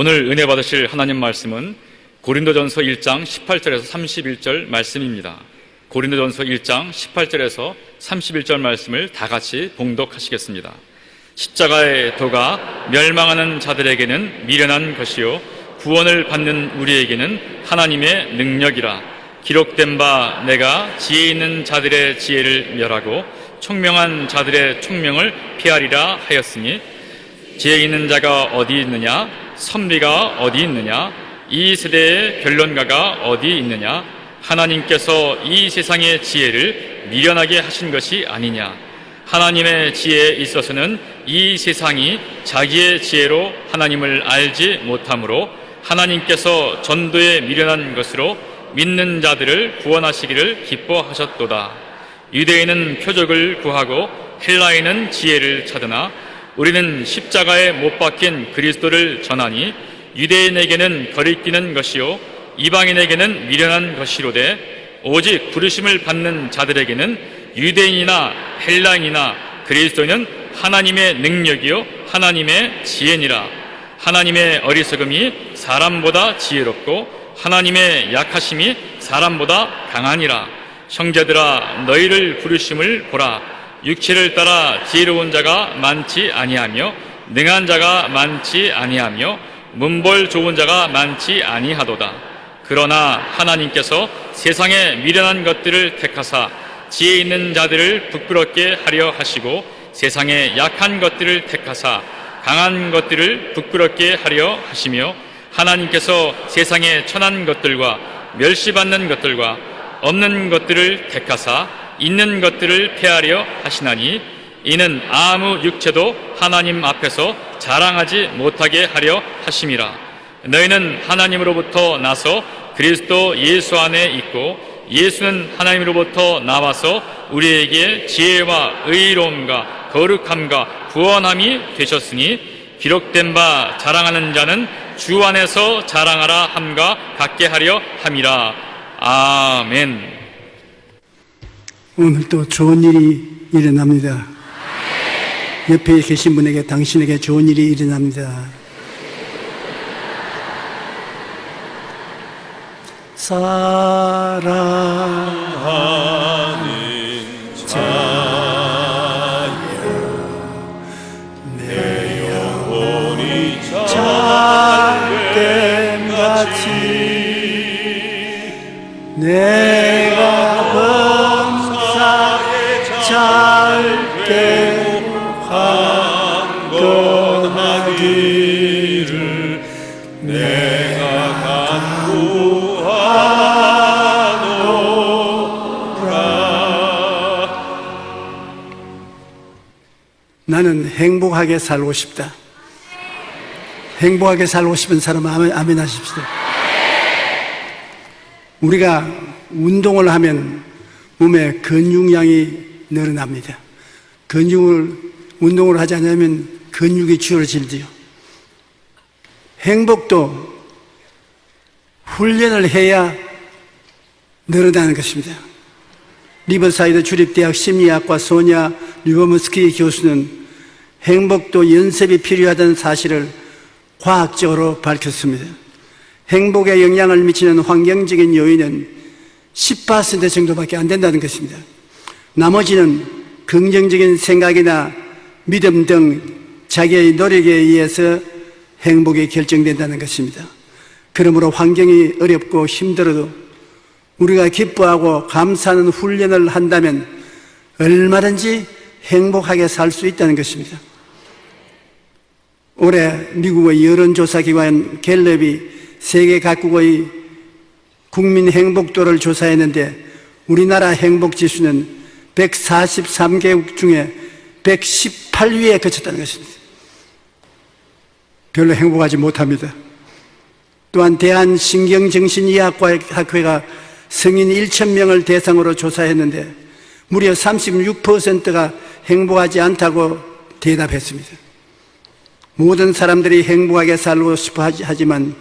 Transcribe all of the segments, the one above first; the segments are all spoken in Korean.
오늘 은혜 받으실 하나님 말씀은 고린도전서 1장 18절에서 31절 말씀입니다. 고린도전서 1장 18절에서 31절 말씀을 다 같이 봉독하시겠습니다. 십자가의 도가 멸망하는 자들에게는 미련한 것이요 구원을 받는 우리에게는 하나님의 능력이라. 기록된 바 내가 지혜 있는 자들의 지혜를 멸하고 총명한 자들의 총명을 피하리라 하였으니, 지혜 있는 자가 어디 있느냐? 선비가 어디 있느냐? 이 세대의 변론가가 어디 있느냐? 하나님께서 이 세상의 지혜를 미련하게 하신 것이 아니냐? 하나님의 지혜에 있어서는 이 세상이 자기의 지혜로 하나님을 알지 못하므로 하나님께서 전도에 미련한 것으로 믿는 자들을 구원하시기를 기뻐하셨도다. 유대인은 표적을 구하고 헬라인은 지혜를 찾으나 우리는 십자가에 못 박힌 그리스도를 전하니, 유대인에게는 거리끼는 것이요 이방인에게는 미련한 것이로되 오직 부르심을 받는 자들에게는 유대인이나 헬라인이나 그리스도는 하나님의 능력이요 하나님의 지혜니라. 하나님의 어리석음이 사람보다 지혜롭고 하나님의 약하심이 사람보다 강하니라. 형제들아, 너희를 부르심을 보라. 육체를 따라 지혜로운 자가 많지 아니하며 능한 자가 많지 아니하며 문벌 좋은 자가 많지 아니하도다. 그러나 하나님께서 세상에 미련한 것들을 택하사 지혜 있는 자들을 부끄럽게 하려 하시고, 세상에 약한 것들을 택하사 강한 것들을 부끄럽게 하려 하시며, 하나님께서 세상에 천한 것들과 멸시받는 것들과 없는 것들을 택하사 있는 것들을 폐하려 하시나니, 이는 아무 육체도 하나님 앞에서 자랑하지 못하게 하려 하심이라. 너희는 하나님으로부터 나서 그리스도 예수 안에 있고, 예수는 하나님으로부터 나와서 우리에게 지혜와 의로움과 거룩함과 구원함이 되셨으니, 기록된 바 자랑하는 자는 주 안에서 자랑하라 함과 같게 하려 함이라. 아멘. 오늘 또 좋은 일이 일어납니다. 옆에 계신 분에게 당신에게 좋은 일이 일어납니다. 사랑하는 자여, 내 영혼이 잘됨 같이 내가 범사에 잘되고 강건하기를 내가 간구하노라. 나는 행복하게 살고 싶다. 행복하게 살고 싶은 사람은 아멘 하십시오. 우리가 운동을 하면 몸에 근육량이 늘어납니다. 운동을 하지 않으면 근육이 줄어들지요. 행복도 훈련을 해야 늘어나는 것입니다. 리버사이드 주립대학 심리학과 소냐 류버무스키 교수는 행복도 연습이 필요하다는 사실을 과학적으로 밝혔습니다. 행복에 영향을 미치는 환경적인 요인은 10% 정도밖에 안 된다는 것입니다. 나머지는 긍정적인 생각이나 믿음 등 자기의 노력에 의해서 행복이 결정된다는 것입니다. 그러므로 환경이 어렵고 힘들어도 우리가 기뻐하고 감사하는 훈련을 한다면 얼마든지 행복하게 살 수 있다는 것입니다. 올해 미국의 여론조사기관 갤럽이 세계 각국의 국민 행복도를 조사했는데 우리나라 행복지수는 143개국 중에 118위에 그쳤다는 것입니다. 별로 행복하지 못합니다. 또한 대한신경정신의학과학회가 성인 1,000명을 대상으로 조사했는데 무려 36%가 행복하지 않다고 대답했습니다. 모든 사람들이 행복하게 살고 싶어 하지만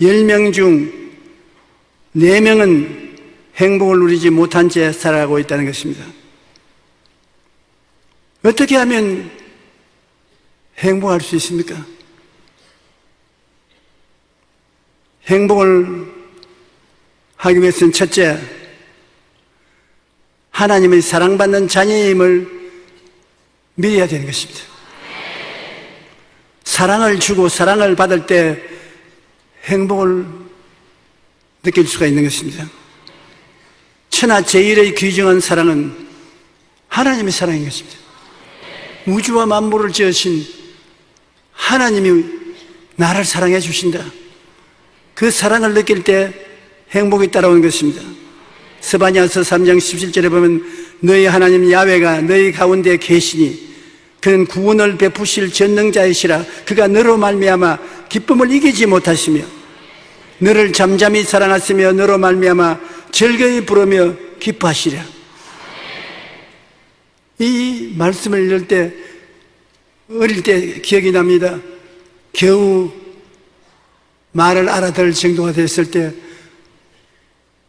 10명 중 4명은 행복을 누리지 못한 채 살아가고 있다는 것입니다. 어떻게 하면 행복할 수 있습니까? 행복을 하기 위해서는 첫째, 하나님의 사랑받는 자녀임을 믿어야 되는 것입니다. 사랑을 주고 사랑을 받을 때 행복을 느낄 수가 있는 것입니다. 천하 제일의 귀중한 사랑은 하나님의 사랑인 것입니다. 우주와 만물을 지으신 하나님이 나를 사랑해 주신다. 그 사랑을 느낄 때 행복이 따라오는 것입니다. 스바냐서 3장 17절에 보면 너희 하나님 야훼가 너희 가운데 계시니 그는 구원을 베푸실 전능자이시라. 그가 너로 말미암아 기쁨을 이기지 못하시며 너를 잠잠히 사랑하시며 너로 말미암아 즐거이 부르며 기뻐하시랴. 이 말씀을 읽을 때 어릴 때 기억이 납니다. 겨우 말을 알아들을 정도가 됐을 때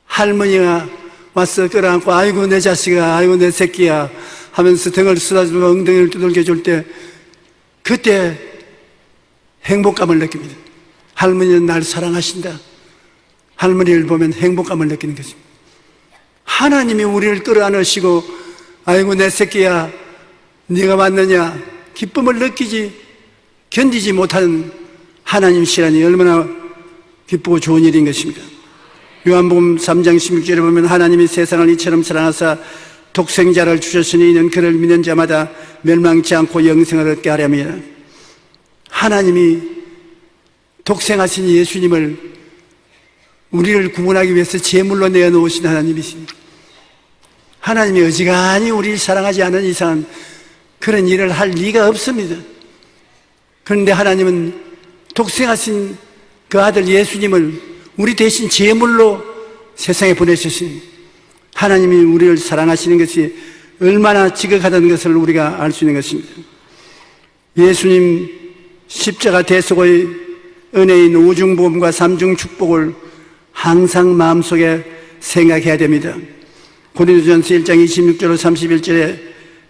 할머니가 와서 끌어안고 아이고 내 자식아, 아이고 내 새끼야 하면서 등을 쓰다주고 엉덩이를 두들겨 줄 때 그때 행복감을 느낍니다. 할머니는 날 사랑하신다. 할머니를 보면 행복감을 느끼는 것입니다. 하나님이 우리를 끌어안으시고 아이고 내 새끼야 네가 왔느냐 기쁨을 견디지 못하는 하나님이시라니 얼마나 기쁘고 좋은 일인 것입니다. 요한복음 3장 16절에 보면 하나님이 세상을 이처럼 사랑하사 독생자를 주셨으니 이는 그를 믿는 자마다 멸망치 않고 영생을 얻게 하려면 하나님이 독생하신 예수님을 우리를 구원하기 위해서 제물로 내어놓으신 하나님이십니다. 하나님이 어지간히 우리를 사랑하지 않은 이상 그런 일을 할 리가 없습니다. 그런데 하나님은 독생하신 그 아들 예수님을 우리 대신 제물로 세상에 보내셨으니 하나님이 우리를 사랑하시는 것이 얼마나 지극하다는 것을 우리가 알 수 있는 것입니다. 예수님 십자가 대속의 은혜인 오중보험과 삼중 축복을 항상 마음속에 생각해야 됩니다. 고린도전서 1장 26절로 31절에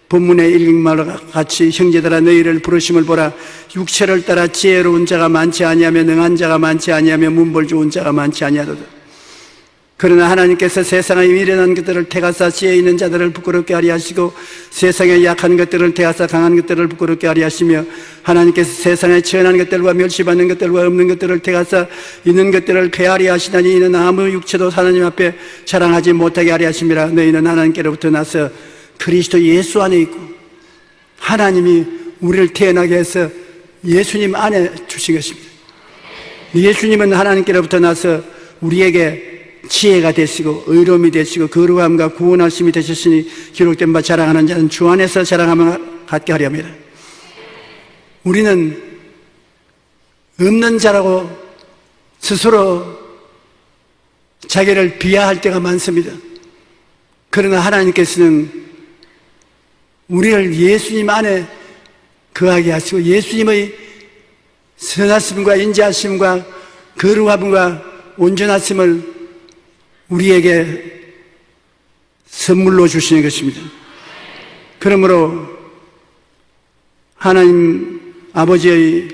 본문에 읽은 말과 같이 형제들아 너희를 부르심을 보라. 육체를 따라 지혜로운 자가 많지 아니하며 능한 자가 많지 아니하며 문벌 좋은 자가 많지 아니하도다. 그러나 하나님께서 세상에 미련한 것들을 택하사 지혜 있는 자들을 부끄럽게 하려 하시고 세상에 약한 것들을 택하사 강한 것들을 부끄럽게 하려 하시며 하나님께서 세상에 천한 것들과 멸시받는 것들과 없는 것들을 택하사 있는 것들을 폐하려 하시나니 이는 아무 육체도 하나님 앞에 자랑하지 못하게 하려 하심이라. 너희는 하나님께로부터 나서 그리스도 예수 안에 있고 하나님이 우리를 태어나게 해서 예수님 안에 주신 것입니다. 예수님은 하나님께로부터 나서 우리에게 지혜가 되시고 의로움이 되시고 거룩함과 구원하심이 되셨으니 기록된 바 자랑하는 자는 주 안에서 자랑함을 갖게 하려 합니다. 우리는 없는 자라고 스스로 자기를 비하할 때가 많습니다. 그러나 하나님께서는 우리를 예수님 안에 거하게 하시고 예수님의 선하심과 인자하심과 거룩함과 온전하심을 우리에게 선물로 주시는 것입니다. 그러므로 하나님 아버지의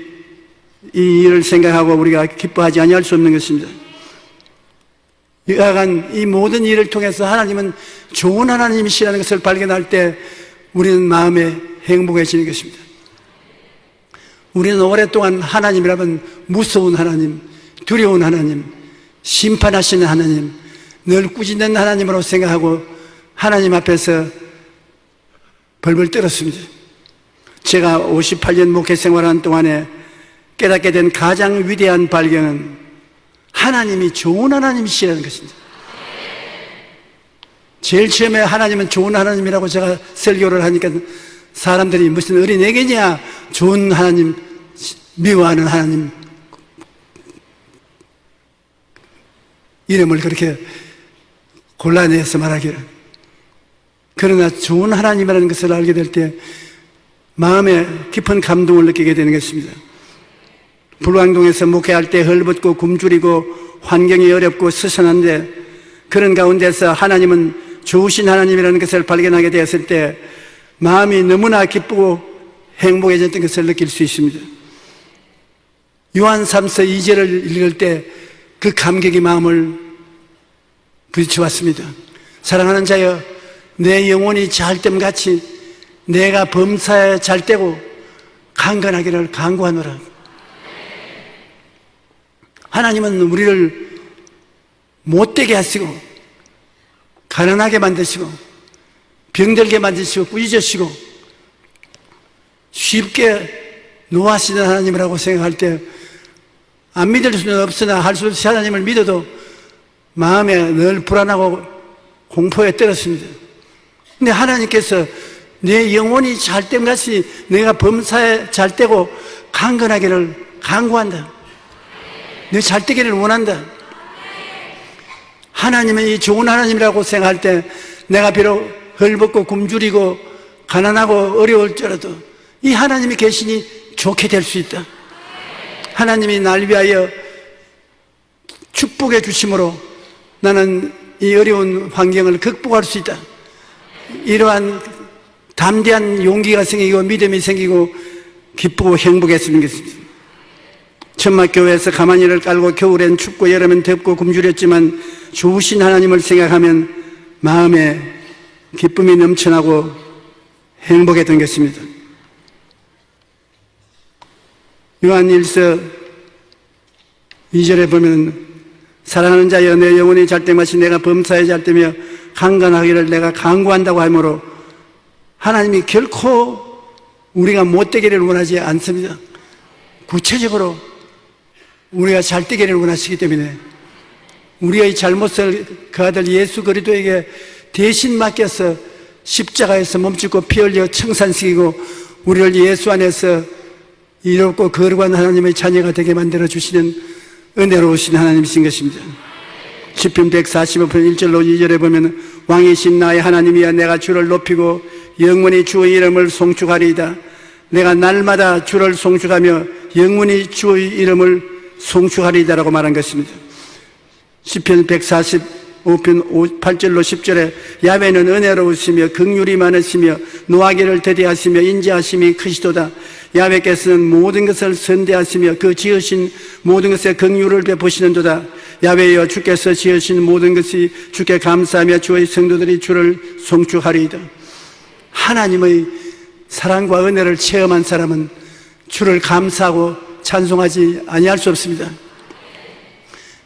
이 일을 생각하고 우리가 기뻐하지 아니할 수 없는 것입니다. 여하간 이 모든 일을 통해서 하나님은 좋은 하나님이시라는 것을 발견할 때 우리는 마음에 행복해지는 것입니다. 우리는 오랫동안 하나님이라면 무서운 하나님, 두려운 하나님, 심판하시는 하나님, 늘 꾸짖는 하나님으로 생각하고 하나님 앞에서 벌벌 떨었습니다. 제가 58년 목회 생활하는 동안에 깨닫게 된 가장 위대한 발견은 하나님이 좋은 하나님이시라는 것입니다. 제일 처음에 하나님은 좋은 하나님이라고 제가 설교를 하니까 사람들이 무슨 어린애기냐, 좋은 하나님, 미워하는 하나님 이름을 그렇게 곤란해서 말하기를. 그러나 좋은 하나님이라는 것을 알게 될 때 마음에 깊은 감동을 느끼게 되는 것입니다. 불광동에서 목회할 때 헐벗고 굶주리고 환경이 어렵고 스선한데 그런 가운데서 하나님은 좋으신 하나님이라는 것을 발견하게 되었을 때 마음이 너무나 기쁘고 행복해졌던 것을 느낄 수 있습니다. 요한 3서 2절을 읽을 때 그 감격의 마음을 부딪혀왔습니다. 사랑하는 자여, 내 영혼이 잘됨같이 내가 범사에 잘되고 강건하기를 간구하노라. 하나님은 우리를 못되게 하시고 가난하게 만드시고 병들게 만드시고 꾸짖으시고 쉽게 노하시는 하나님이라고 생각할 때 안 믿을 수는 없으나 할 수 없이 하나님을 믿어도 마음에 늘 불안하고 공포에 떨었습니다. 근데 하나님께서 내 영혼이 잘됨같이 내가 범사에 잘되고 강건하기를 간구한다. 내 잘되기를 원한다. 하나님은 이 좋은 하나님이라고 생각할 때 내가 비록 헐벗고 굶주리고 가난하고 어려울지라도 이 하나님이 계시니 좋게 될 수 있다. 하나님이 날 위하여 축복해 주심으로 나는 이 어려운 환경을 극복할 수 있다. 이러한 담대한 용기가 생기고 믿음이 생기고 기쁘고 행복했으면 좋겠습니다. 천막교회에서 가만히를 깔고 겨울엔 춥고 여름엔 덥고 굶주렸지만 좋으신 하나님을 생각하면 마음에 기쁨이 넘쳐나고 행복했던 것입니다. 요한일서 2절에 보면 사랑하는 자여 내 영혼이 잘됨같이 내가 범사에 잘되며 강건하기를 내가 간구한다고 하므로 하나님이 결코 우리가 못되기를 원하지 않습니다. 구체적으로 우리가 잘되기를 원하시기 때문에 우리의 잘못을 그 아들 예수 그리스도에게 대신 맡겨서 십자가에서 몸짓고 피 흘려 청산시키고 우리를 예수 안에서 이롭고 거룩한 하나님의 자녀가 되게 만들어 주시는 은혜로우신 하나님이신 것입니다. 시편 145편 1절로 2절에 보면 왕이신 나의 하나님이여 내가 주를 높이고 영원히 주의 이름을 송축하리이다. 내가 날마다 주를 송축하며 영원히 주의 이름을 송축하리이다라고 말한 것입니다. 시편 145편 8절로 10절에 야훼는 은혜로우시며 긍휼이 많으시며 노하기를 더디하시며 인자하심이 크시도다. 야훼께서는 모든 것을 선대하시며 그 지으신 모든 것에 긍휼을 베푸시는도다. 야훼여 주께서 지으신 모든 것이 주께 감사하며 주의 성도들이 주를 송축하리이다. 하나님의 사랑과 은혜를 체험한 사람은 주를 감사하고 찬송하지 아니할 수 없습니다.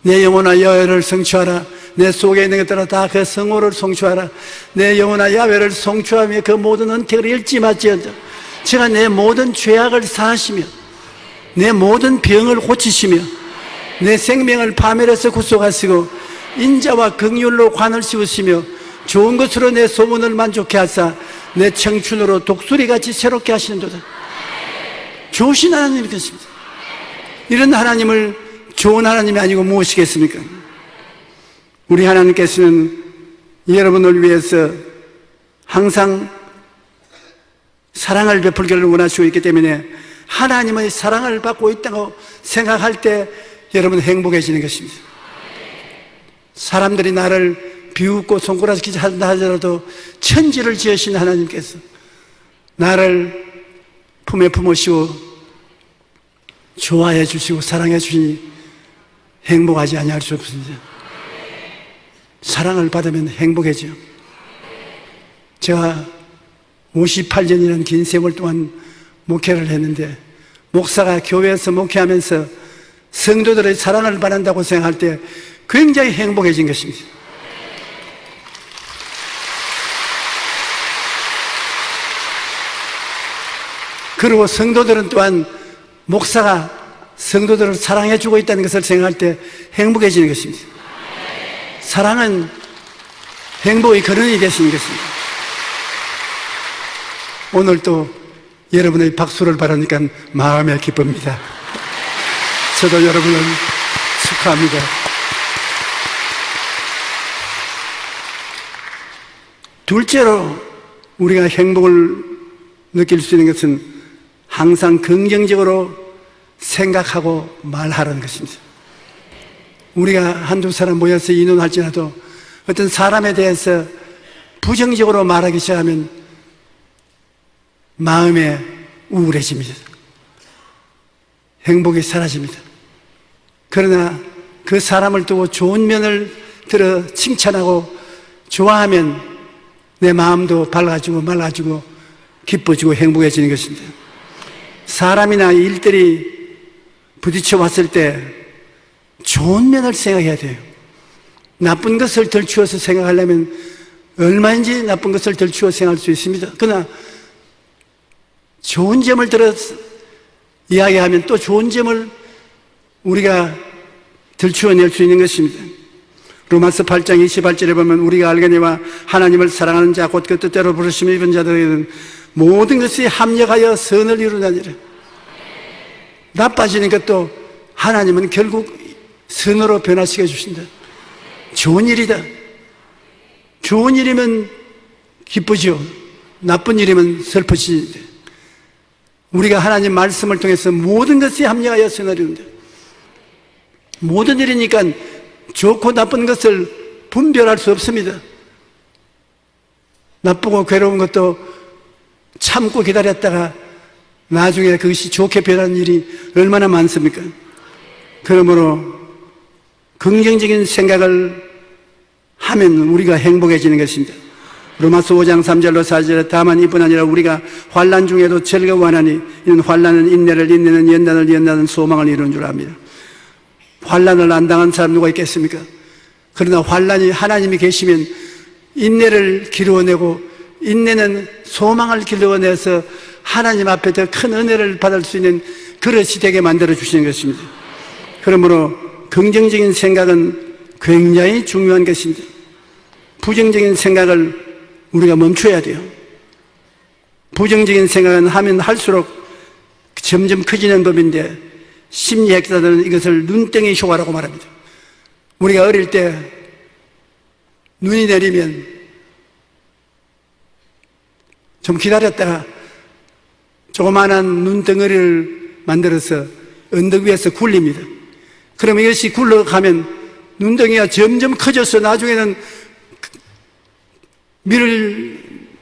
내 영혼아 여호와를 성취하라. 내 속에 있는 것들아 다 그 성호를 송축하라. 내 영혼아 야훼를 송축하며 그 모든 은택을 잃지 말지어다. 제가 내 모든 죄악을 사하시며 내 모든 병을 고치시며 내 생명을 파멸해서 구속하시고 인자와 긍휼로 관을 씌우시며 좋은 것으로 내 소문을 만족해 하사 내 청춘으로 독수리같이 새롭게 하시는도다. 좋으신 하나님이 되십니다. 이런 하나님을 좋은 하나님이 아니고 무엇이겠습니까? 우리 하나님께서는 여러분을 위해서 항상 사랑을 베풀기를 원하시고 있기 때문에 하나님의 사랑을 받고 있다고 생각할 때 여러분 행복해지는 것입니다. 사람들이 나를 비웃고 손가락질을 한다 하더라도 천지를 지으신 하나님께서 나를 품에 품으시고 좋아해 주시고 사랑해 주시니 행복하지 아니할 수 없습니다. 사랑을 받으면 행복해져요. 제가 58년이라는 긴 세월 동안 목회를 했는데 목사가 교회에서 목회하면서 성도들의 사랑을 받는다고 생각할 때 굉장히 행복해진 것입니다. 그리고 성도들은 또한 목사가 성도들을 사랑해주고 있다는 것을 생각할 때 행복해지는 것입니다. 사랑은 행복의 근원이 되시는 것입니다. 오늘 또 여러분의 박수를 바라니까 마음에 기쁩니다. 저도 여러분을 축하합니다. 둘째로 우리가 행복을 느낄 수 있는 것은 항상 긍정적으로 생각하고 말하라는 것입니다. 우리가 한두 사람 모여서 의논할지라도 어떤 사람에 대해서 부정적으로 말하기 시작하면 마음에 우울해집니다. 행복이 사라집니다. 그러나 그 사람을 두고 좋은 면을 들어 칭찬하고 좋아하면 내 마음도 밝아지고 맑아지고 기뻐지고 행복해지는 것입니다. 사람이나 일들이 부딪혀 왔을 때 좋은 면을 생각해야 돼요. 나쁜 것을 덜추어서 생각하려면 얼마인지 나쁜 것을 덜추어 생각할 수 있습니다. 그러나 좋은 점을 들어 이야기하면 또 좋은 점을 우리가 들추어낼 수 있는 것입니다. 로마서 8장 28절에 보면 우리가 알거니와 하나님을 사랑하는 자 곧 그 뜻대로 부르심을 입은 자들에게는 모든 것이 합력하여 선을 이루나니라. 나빠지는 것도 하나님은 결국 선으로 변화시켜 주신다. 좋은 일이다. 좋은 일이면 기쁘죠. 나쁜 일이면 슬퍼지는데 우리가 하나님 말씀을 통해서 모든 것이 합력하여 선을 이룬다. 모든 일이니까 좋고 나쁜 것을 분별할 수 없습니다. 나쁘고 괴로운 것도 참고 기다렸다가 나중에 그것이 좋게 변하는 일이 얼마나 많습니까? 그러므로 긍정적인 생각을 하면 우리가 행복해지는 것입니다. 로마서 5장 3절로 4절에 다만 이뿐 아니라 우리가 환난 중에도 즐거워하나니 이는 환난은 인내를, 인내는 연단을, 연단은 소망을 이루는 줄 압니다. 환난을 안 당한 사람 누가 있겠습니까? 그러나 환난이 하나님이 계시면 인내를 기르어내고 인내는 소망을 기르어내서 하나님 앞에 더 큰 은혜를 받을 수 있는 그릇이 되게 만들어 주시는 것입니다. 그러므로 긍정적인 생각은 굉장히 중요한 것입니다. 부정적인 생각을 우리가 멈춰야 돼요. 부정적인 생각은 하면 할수록 점점 커지는 법인데 심리학자들은 이것을 눈덩이 효과라고 말합니다. 우리가 어릴 때 눈이 내리면 좀 기다렸다가 조그마한 눈덩어리를 만들어서 언덕 위에서 굴립니다. 그럼 이것이 굴러가면 눈덩이가 점점 커져서 나중에는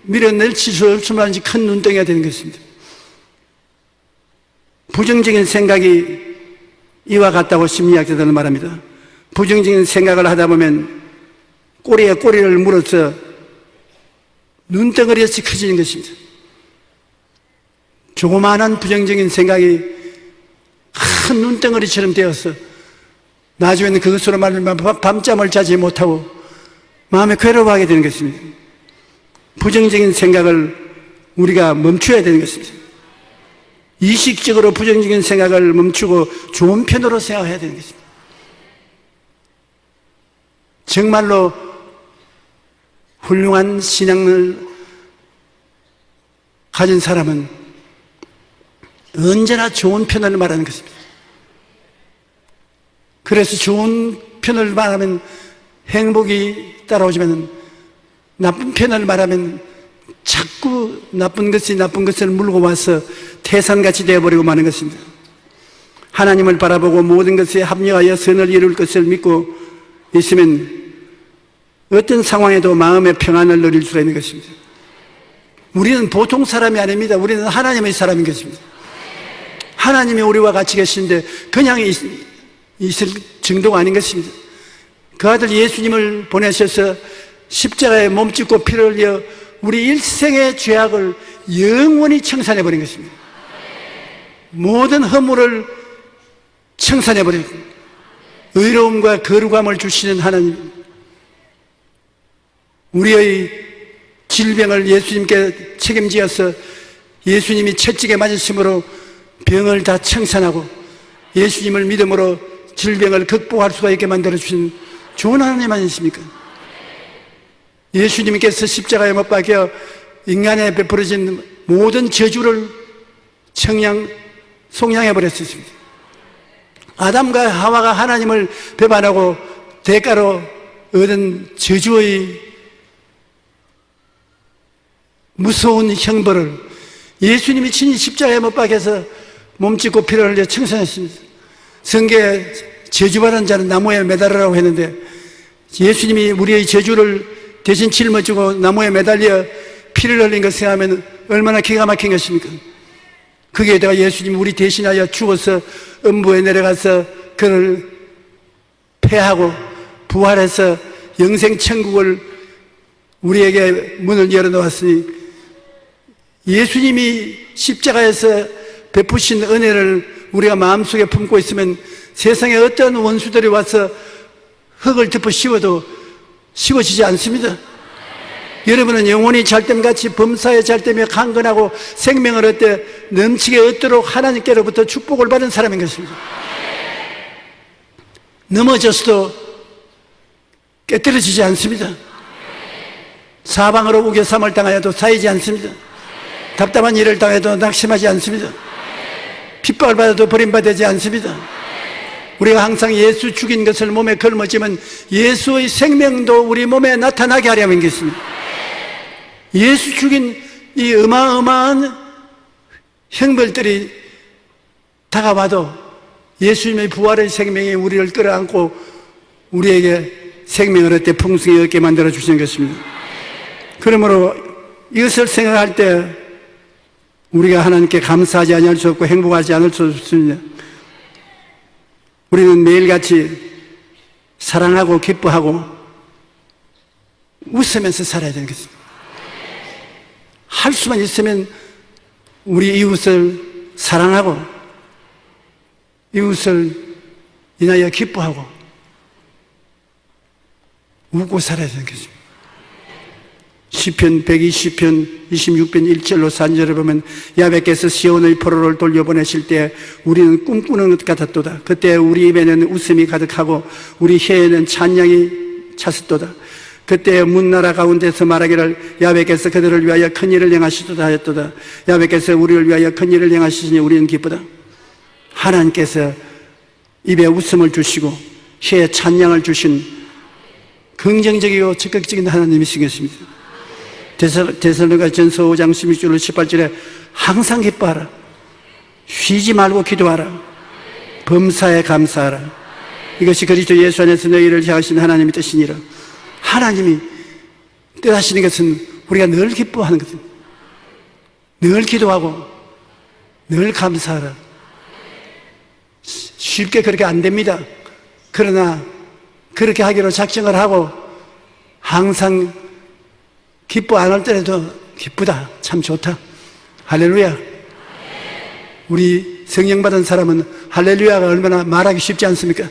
밀어낼 수 없을 만한 큰 눈덩이가 되는 것입니다. 부정적인 생각이 이와 같다고 심리학자들은 말합니다. 부정적인 생각을 하다 보면 꼬리에 꼬리를 물어서 눈덩어리같이 커지는 것입니다. 조그마한 부정적인 생각이 큰 눈덩어리처럼 되어서 나중에는 그것으로 말하면 밤잠을 자지 못하고 마음에 괴로워하게 되는 것입니다. 부정적인 생각을 우리가 멈춰야 되는 것입니다. 이식적으로 부정적인 생각을 멈추고 좋은 편으로 생각해야 되는 것입니다. 정말로 훌륭한 신앙을 가진 사람은 언제나 좋은 편을 말하는 것입니다. 그래서 좋은 편을 말하면 행복이 따라오지만 나쁜 편을 말하면 자꾸 나쁜 것을 물고 와서 태산같이 되어버리고 마는 것입니다. 하나님을 바라보고 모든 것에 합력하여 선을 이룰 것을 믿고 있으면 어떤 상황에도 마음의 평안을 누릴 수가 있는 것입니다. 우리는 보통 사람이 아닙니다. 우리는 하나님의 사람인 것입니다. 하나님이 우리와 같이 계시는데 그냥 있을 정도가 아닌 것입니다. 그 아들 예수님을 보내셔서 십자가에 몸짓고 피를 흘려 우리 일생의 죄악을 영원히 청산해버린 것입니다. 모든 허물을 청산해버린 의로움과 거룩함을 주시는 하나님, 우리의 질병을 예수님께 책임지어서 예수님이 채찍에 맞으심으로 병을 다 청산하고 예수님을 믿음으로 질병을 극복할 수가 있게 만들어주신 좋은 하나님 아니십니까? 예수님께서 십자가에 못 박혀 인간에 베풀어진 모든 저주를 속량해버렸습니다. 아담과 하와가 하나님을 배반하고 대가로 얻은 저주의 무서운 형벌을 예수님이 친히 십자가에 못 박혀서 몸짓고 피를 흘려 청산했습니다. 성경에 저주받은 자는 나무에 매달으라고 했는데 예수님이 우리의 저주를 대신 짊어지고 나무에 매달려 피를 흘린 것을 생각하면 얼마나 기가 막힌 것입니까? 거기에다가 예수님이 우리 대신하여 죽어서 음부에 내려가서 그를 패하고 부활해서 영생 천국을 우리에게 문을 열어놓았으니 예수님이 십자가에서 베푸신 은혜를 우리가 마음속에 품고 있으면 세상에 어떤 원수들이 와서 흙을 덮어 씌워도 씌워지지 않습니다. 여러분은 영혼이 잘됨같이 범사에 잘되며 강건하고 생명을 얻되 넘치게 얻도록 하나님께로부터 축복을 받은 사람인 것입니다. 넘어졌어도 깨뜨려지지 않습니다. 사방으로 우겨삼을 당하여도 쌓이지 않습니다. 답답한 일을 당해도 낙심하지 않습니다. 핍박을 받아도 버림받지 않습니다. 우리가 항상 예수 죽인 것을 몸에 걸머지면 예수의 생명도 우리 몸에 나타나게 하려는 것입니다. 예수 죽인 이 어마어마한 형벌들이 다가와도 예수님의 부활의 생명이 우리를 끌어안고 우리에게 생명을 얻되 풍성히 얻게 만들어 주시는 것입니다. 그러므로 이것을 생각할 때 우리가 하나님께 감사하지 아니할 수 없고 행복하지 않을 수 없습니다. 우리는 매일같이 사랑하고 기뻐하고 웃으면서 살아야 되는 것입니다. 할 수만 있으면 우리 이웃을 사랑하고 이웃을 인하여 기뻐하고 웃고 살아야 되는 것입니다. 시편 120편 26편 1절로 4절을 보면 야훼께서 시온의 포로를 돌려보내실 때 우리는 꿈꾸는 것 같았도다. 그때 우리 입에는 웃음이 가득하고 우리 혀에는 찬양이 찼었도다. 그때 문나라 가운데서 말하기를 야훼께서 그들을 위하여 큰 일을 행하시도다 하였도다. 야훼께서 우리를 위하여 큰 일을 행하시니 우리는 기쁘다. 하나님께서 입에 웃음을 주시고 혀에 찬양을 주신 긍정적이고 적극적인 하나님이신 것입니다. 데살로니가전서 5장 16절 18절에 항상 기뻐하라. 쉬지 말고 기도하라. 범사에 감사하라. 이것이 그리스도 예수 안에서 너희를 향하신 하나님의 뜻이니라. 하나님이 뜻하시는 것은 우리가 늘 기뻐하는 것입니다. 늘 기도하고 늘 감사하라. 쉽게 그렇게 안 됩니다. 그러나 그렇게 하기로 작정을 하고 항상 기뻐 안 할 때라도 기쁘다. 참 좋다. 할렐루야. 우리 성령 받은 사람은 할렐루야가 얼마나 말하기 쉽지 않습니까?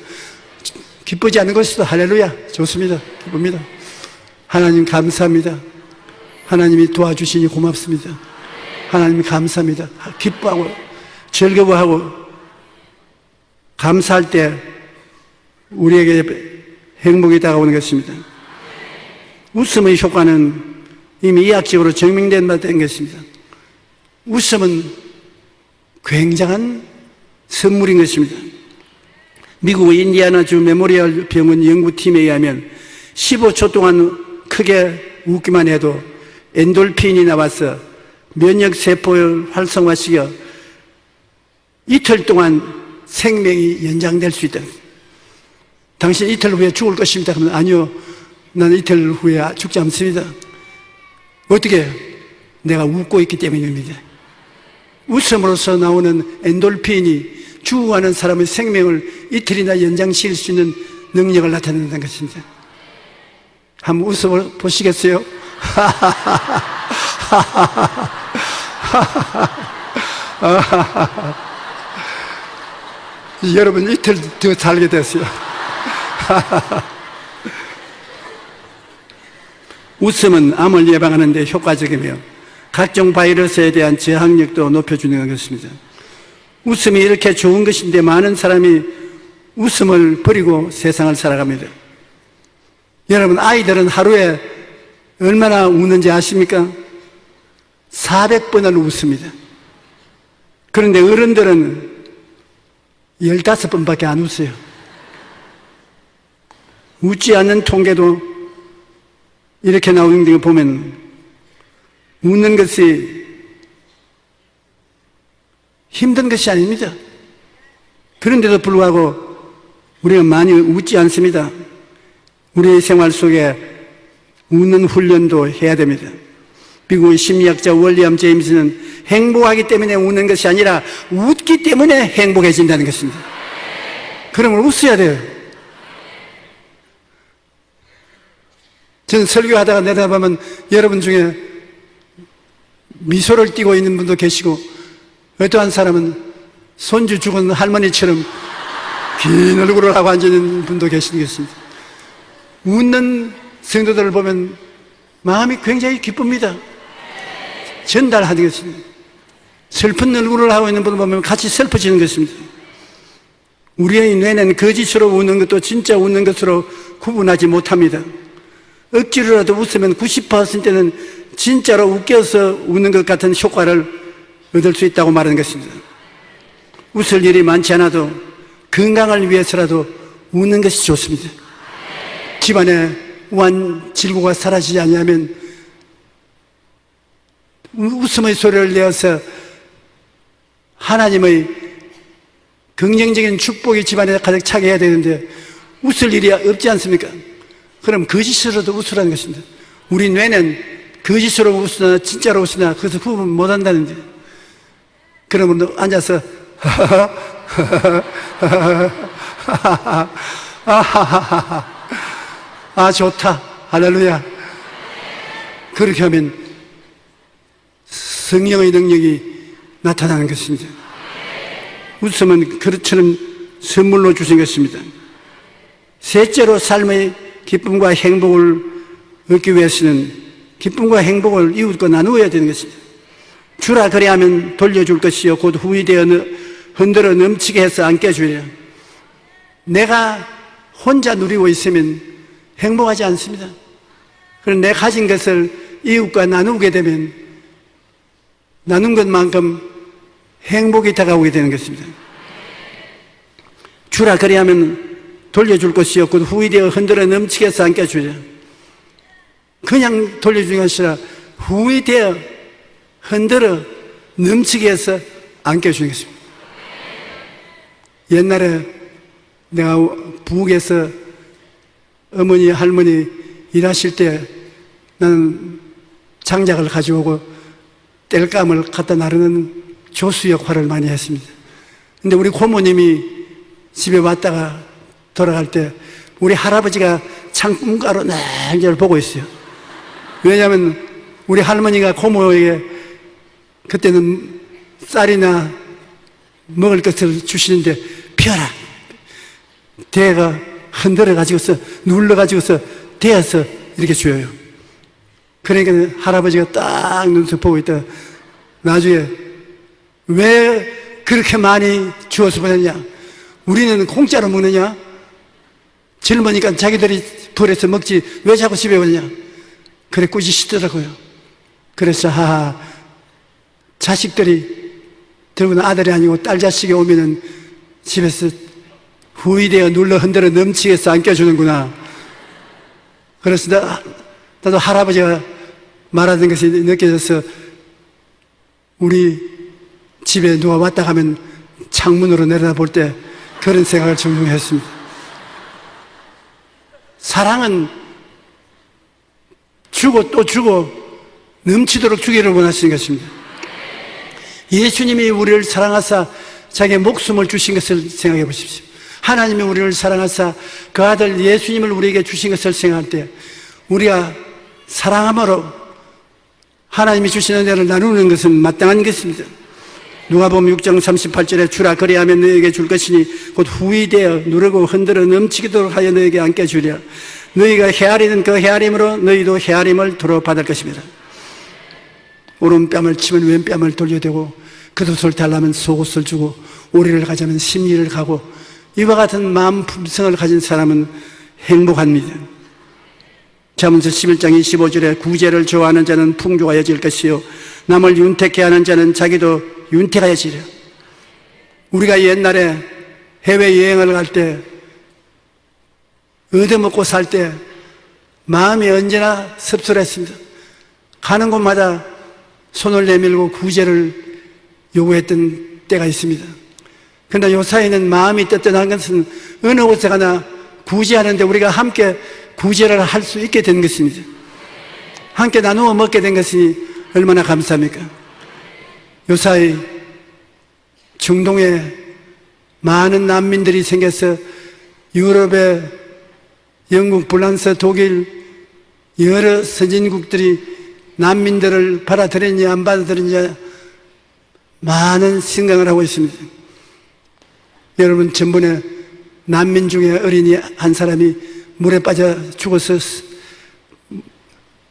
기쁘지 않은 것이도 할렐루야. 좋습니다. 기쁩니다. 하나님 감사합니다. 하나님이 도와주시니 고맙습니다. 하나님 감사합니다. 기뻐하고 즐거워하고 감사할 때 우리에게 행복이 다가오는 것입니다. 웃음의 효과는 이미 의학적으로 증명된 바 된 것입니다. 웃음은 굉장한 선물인 것입니다. 미국의 인디아나주 메모리얼 병원 연구팀에 의하면 15초 동안 크게 웃기만 해도 엔돌핀이 나와서 면역세포를 활성화시켜 이틀 동안 생명이 연장될 수 있다. 당신 이틀 후에 죽을 것입니다. 그러면 아니요, 나는 이틀 후에 죽지 않습니다. 어떻게? 내가 웃고 있기 때문입니다. 웃음으로서 나오는 엔돌핀이 죽어가는 사람의 생명을 이틀이나 연장시킬 수 있는 능력을 나타낸다는 것입니다. 한번 웃어보시겠어요? 여러분 이틀 더 살게 됐어요. 웃음은 암을 예방하는 데 효과적이며 각종 바이러스에 대한 저항력도 높여주는 것입니다. 웃음이 이렇게 좋은 것인데 많은 사람이 웃음을 버리고 세상을 살아갑니다. 여러분, 아이들은 하루에 얼마나 웃는지 아십니까? 400번을 웃습니다. 그런데 어른들은 15번밖에 안 웃어요. 웃지 않는 통계도 이렇게 나오는 걸 보면 웃는 것이 힘든 것이 아닙니다. 그런데도 불구하고 우리는 많이 웃지 않습니다. 우리의 생활 속에 웃는 훈련도 해야 됩니다. 미국의 심리학자 월리엄 제임스는 행복하기 때문에 웃는 것이 아니라 웃기 때문에 행복해진다는 것입니다. 그러면 웃어야 돼요. 저는 설교하다가 내려다보면 여러분 중에 미소를 띠고 있는 분도 계시고, 어떠한 사람은 손주 죽은 할머니처럼 긴 얼굴을 하고 앉아있는 분도 계시겠습니다. 웃는 성도들을 보면 마음이 굉장히 기쁩니다. 전달하는 것입니다. 슬픈 얼굴을 하고 있는 분을 보면 같이 슬퍼지는 것입니다. 우리의 뇌는 거짓으로 웃는 것도 진짜 웃는 것으로 구분하지 못합니다. 억지로라도 웃으면 90%는 진짜로 웃겨서 웃는 것 같은 효과를 얻을 수 있다고 말하는 것입니다. 웃을 일이 많지 않아도 건강을 위해서라도 웃는 것이 좋습니다. 집안에 우한 질고가 사라지지 않으면 웃음의 소리를 내어서 하나님의 긍정적인 축복이 집안에 가득 차게 해야 되는데 웃을 일이 없지 않습니까? 그럼 거짓으로도 웃으라는 것입니다. 우리 뇌는 거짓으로 웃으나 진짜로 웃으나 그것을 구분 못한다는데, 그러면 앉아서 아 좋다 할렐루야, 그렇게 하면 성령의 능력이 나타나는 것입니다. 웃음은 그릇처럼 선물로 주신 것입니다. 셋째로 삶의 기쁨과 행복을 얻기 위해서는 기쁨과 행복을 이웃과 나누어야 되는 것입니다. 주라 그리하면 돌려줄 것이요 곧 후히 되어 흔들어 넘치게 해서 안겨주리라. 내가 혼자 누리고 있으면 행복하지 않습니다. 그럼 내 가진 것을 이웃과 나누게 되면 나눈 것만큼 행복이 다가오게 되는 것입니다. 주라 그리하면 돌려줄 것이요 곧 후히 되어 흔들어 넘치게 해서 안겨주리라. 그냥 돌려주는 것이 아니라 후히 되어 흔들어 넘치게 해서 안겨주는 것입니다. 옛날에 내가 부엌에서 어머니 할머니 일하실 때 나는 장작을 가져오고 땔감을 갖다 나르는 조수 역할을 많이 했습니다. 근데 우리 고모님이 집에 왔다가 돌아갈 때 우리 할아버지가 창문가로 냉정을 보고 있어요. 왜냐하면 우리 할머니가 고모에게 그때는 쌀이나 먹을 것을 주시는데 펴라 대가 흔들어가지고서 눌러가지고서 대어서 이렇게 줘요. 그러니까 할아버지가 딱 눈썹 보고 있다가 나중에 왜 그렇게 많이 주어서 보냈냐, 우리는 공짜로 먹느냐, 젊으니까 자기들이 벌에서 먹지 왜 자꾸 집에 오느냐, 그래 꾸짖으시더라고요. 그래서 자식들이 더구나 아들이 아니고 딸 자식이 오면은 집에서 후이되어 눌러 흔들어 넘치게 해서 안겨주는구나. 그래서 나도 할아버지가 말하는 것이 느껴져서 우리 집에 누가 왔다 가면 창문으로 내려다볼 때 그런 생각을 종종 했습니다. 사랑은 주고 또 주고 넘치도록 주기를 원하시는 것입니다. 예수님이 우리를 사랑하사 자기의 목숨을 주신 것을 생각해 보십시오. 하나님이 우리를 사랑하사 그 아들 예수님을 우리에게 주신 것을 생각할 때 우리가 사랑함으로 하나님이 주신 은혜를 나누는 것은 마땅한 것입니다. 누가복음 6장 38절에 주라 그리하면 너에게 줄 것이니 곧 후히 되어 누르고 흔들어 넘치도록 하여 너에게 안겨주리라. 너희가 헤아리는 그 헤아림으로 너희도 헤아림을 도로 받을 것입니다. 오른뺨을 치면 왼뺨을 돌려대고 겉옷을 달라면 속옷을 주고 오리를 가자면 심리를 가고 이와 같은 마음 품성을 가진 사람은 행복합니다. 잠언서 11장 25절에 구제를 좋아하는 자는 풍족하여질 것이요 남을 윤택해 하는 자는 자기도 윤택하여지리라. 우리가 옛날에 해외여행을 갈 때 얻어먹고 살 때 마음이 언제나 섭섭했습니다. 가는 곳마다 손을 내밀고 구제를 요구했던 때가 있습니다. 그러나 요사이는 마음이 떳떳한 것은 어느 곳에 가나 구제하는데 우리가 함께 구제를 할 수 있게 된 것입니다. 함께 나누어 먹게 된 것이 얼마나 감사합니까? 요사이 중동에 많은 난민들이 생겨서 유럽에 영국, 프랑스, 독일 여러 선진국들이 난민들을 받아들였냐 안 받아들였냐 많은 생각을 하고 있습니다. 여러분, 전번에 난민 중에 어린이 한 사람이 물에 빠져 죽어서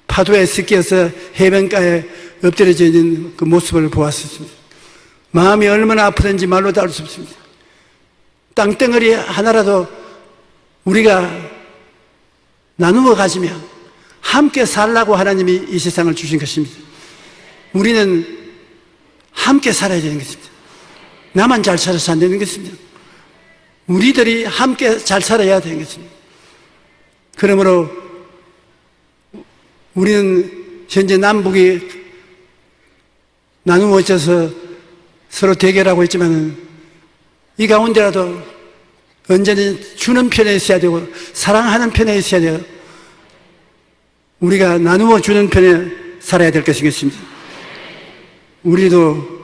파도에 섞여서 해변가에 엎드려져 있는 그 모습을 보았습니다. 마음이 얼마나 아프든지 말로 다룰 수 없습니다. 땅덩어리 하나라도 우리가 나누어 가지며 함께 살라고 하나님이 이 세상을 주신 것입니다. 우리는 함께 살아야 되는 것입니다. 나만 잘 살아서 안 되는 것입니다. 우리들이 함께 잘 살아야 되는 것입니다. 그러므로 우리는 현재 남북이 나누어져서 서로 대결하고 있지만 이 가운데라도 언제나 주는 편에 있어야 되고 사랑하는 편에 있어야 돼요. 우리가 나누어 주는 편에 살아야 될 것이겠습니다. 우리도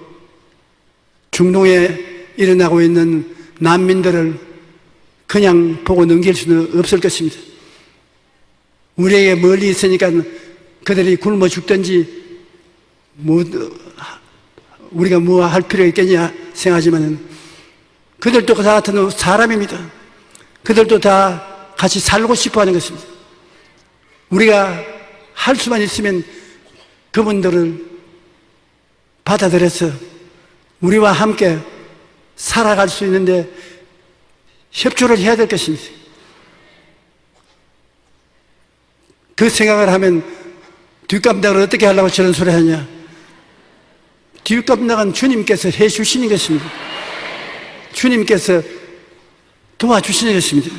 중동에 일어나고 있는 난민들을 그냥 보고 넘길 수는 없을 것입니다. 우리에게 멀리 있으니까 그들이 굶어 죽든지 우리가 뭐 할 필요가 있겠냐 생각하지만 그들도 다 같은 사람입니다. 그들도 다 같이 살고 싶어 하는 것입니다. 우리가 할 수만 있으면 그분들을 받아들여서 우리와 함께 살아갈 수 있는데 협조를 해야 될 것입니다. 그 생각을 하면 뒷감당을 어떻게 하려고 저런 소리 하냐. 뒷감당은 주님께서 해 주시는 것입니다. 주님께서 도와주시는 것입니다.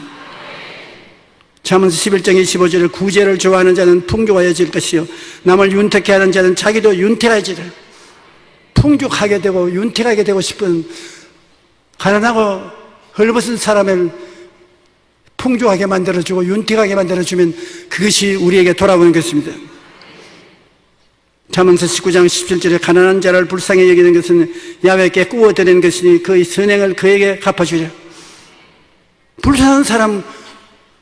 잠언서 11장 25절에 구제를 좋아하는 자는 풍족하여질 것이요 남을 윤택해 하는 자는 자기도 윤택하여지리라. 풍족하게 되고 윤택하게 되고 싶은 가난하고 헐벗은 사람을 풍족하게 만들어주고 윤택하게 만들어주면 그것이 우리에게 돌아오는 것입니다. 잠언서 19장 17절에 가난한 자를 불쌍히 여기는 것은 야훼께 꾸어드리는 것이니 그의 선행을 그에게 갚아주리라. 불쌍한 사람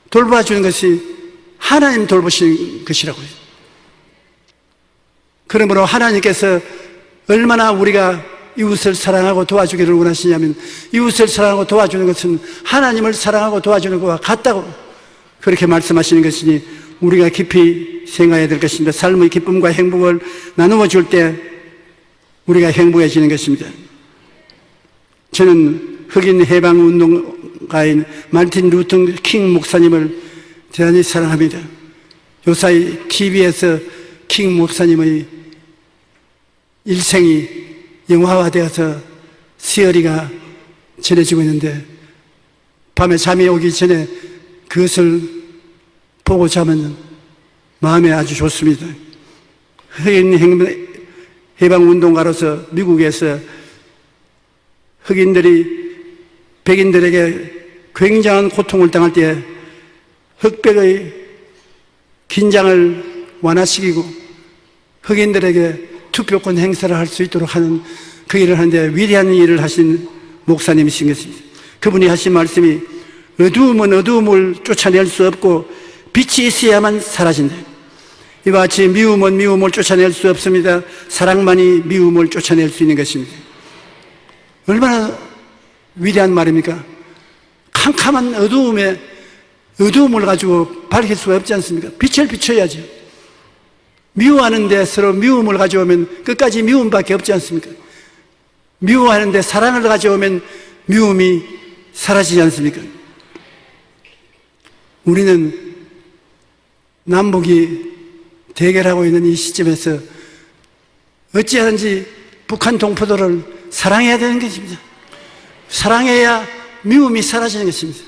돌봐주는 것이 하나님 돌보시는 것이라고요. 그러므로 하나님께서 얼마나 우리가 이웃을 사랑하고 도와주기를 원하시냐면 이웃을 사랑하고 도와주는 것은 하나님을 사랑하고 도와주는 것과 같다고 그렇게 말씀하시는 것이니 우리가 깊이 생각해야 될 것입니다. 삶의 기쁨과 행복을 나누어 줄 때 우리가 행복해지는 것입니다. 저는 흑인 해방운동가인 마틴 루터 킹 목사님을 대단히 사랑합니다. 요사이 TV에서 킹 목사님의 일생이 영화화되어서 시어리가 전해지고 있는데 밤에 잠이 오기 전에 그것을 보고 자면 마음에 아주 좋습니다. 흑인 해방운동가로서 미국에서 흑인들이 백인들에게 굉장한 고통을 당할 때 흑백의 긴장을 완화시키고 흑인들에게 투표권 행사를 할 수 있도록 하는 그 일을 하는데 위대한 일을 하신 목사님이신 것입니다. 그분이 하신 말씀이 어두움은 어두움을 쫓아낼 수 없고 빛이 있어야만 사라진다. 이와 같이 미움은 미움을 쫓아낼 수 없습니다. 사랑만이 미움을 쫓아낼 수 있는 것입니다. 얼마나 위대한 말입니까? 캄캄한 어두움을 가지고 밝힐 수가 없지 않습니까? 빛을 비춰야죠. 미워하는데 서로 미움을 가져오면 끝까지 미움밖에 없지 않습니까? 미워하는데 사랑을 가져오면 미움이 사라지지 않습니까? 우리는 남북이 대결하고 있는 이 시점에서 어찌하든지 북한 동포들을 사랑해야 되는 것입니다. 사랑해야 미움이 사라지는 것입니다.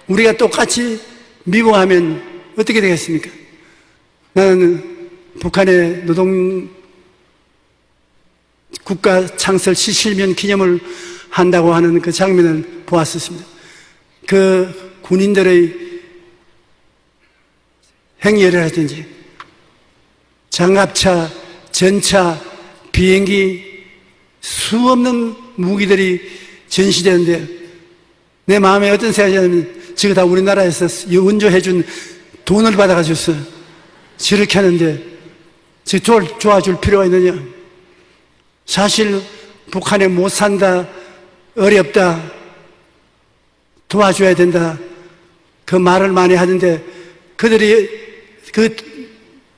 우리가 똑같이 미워하면 어떻게 되겠습니까? 나는 북한의 노동 국가 창설 70년 기념을 한다고 하는 그 장면을 보았었습니다. 그 군인들의 행렬이라든지 장갑차, 전차, 비행기 수없는 무기들이 전시되는데 내 마음에 어떤 생각이 나냐면 저거 다 우리나라에서 원조해준 돈을 받아가지고 저렇게 하는데 도와줄 필요가 있느냐? 사실 북한에 못 산다, 어렵다, 도와줘야 된다, 그 말을 많이 하는데 그들이 그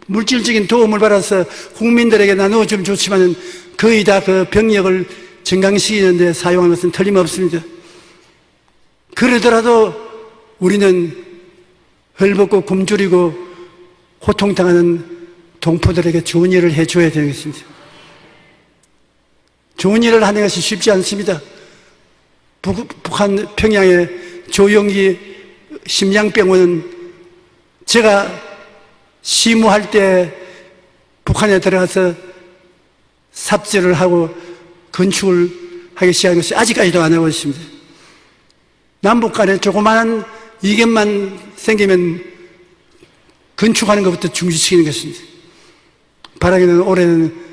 물질적인 도움을 받아서 국민들에게 나누어주면 좋지만 거의 다 그 병력을 증강시키는데 사용하는 것은 틀림없습니다. 그러더라도 우리는 헐벗고 굶주리고 고통당하는 동포들에게 좋은 일을 해줘야 되는 것입니다. 좋은 일을 하는 것이 쉽지 않습니다. 북한 평양의 조영기 심장병원은 제가 시무할 때 북한에 들어가서 삽질을 하고 건축을 하기 시작한 것이 아직까지도 안 하고 있습니다. 남북 간에 조그마한 이견만 생기면 건축하는 것부터 중지시키는 것입니다. 바라기는 올해는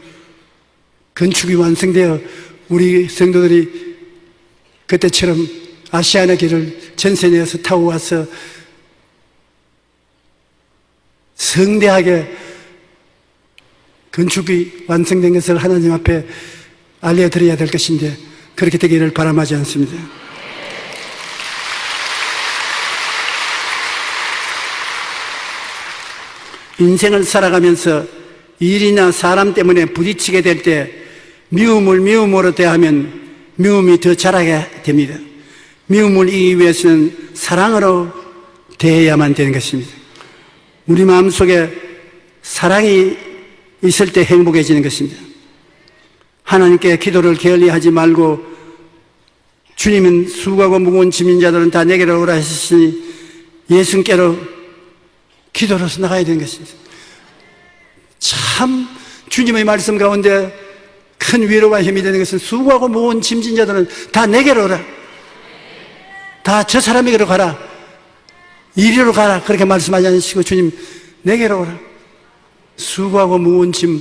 건축이 완성되어 우리 성도들이 그때처럼 아시아나 길을 전선에서 타고 와서 성대하게 건축이 완성된 것을 하나님 앞에 알려드려야 될 것인데 그렇게 되기를 바람하지 않습니다. 인생을 살아가면서 일이나 사람 때문에 부딪히게 될 때 미움을 미움으로 대하면 미움이 더 자라게 됩니다. 미움을 이기기 위해서는 사랑으로 대해야만 되는 것입니다. 우리 마음속에 사랑이 있을 때 행복해지는 것입니다. 하나님께 기도를 게을리하지 말고 주님은 수고하고 무거운 짐진 자들은 다 내게로 오라 하시니 예수님께로 기도로서 나가야 되는 것입니다. 참 주님의 말씀 가운데 큰 위로와 힘이 되는 것은 수고하고 무거운 짐진 자들은 다 내게로 오라. 다 저 사람에게로 가라. 이리로 가라. 그렇게 말씀하지 않으시고 주님 내게로 오라. 수고하고 무거운 짐을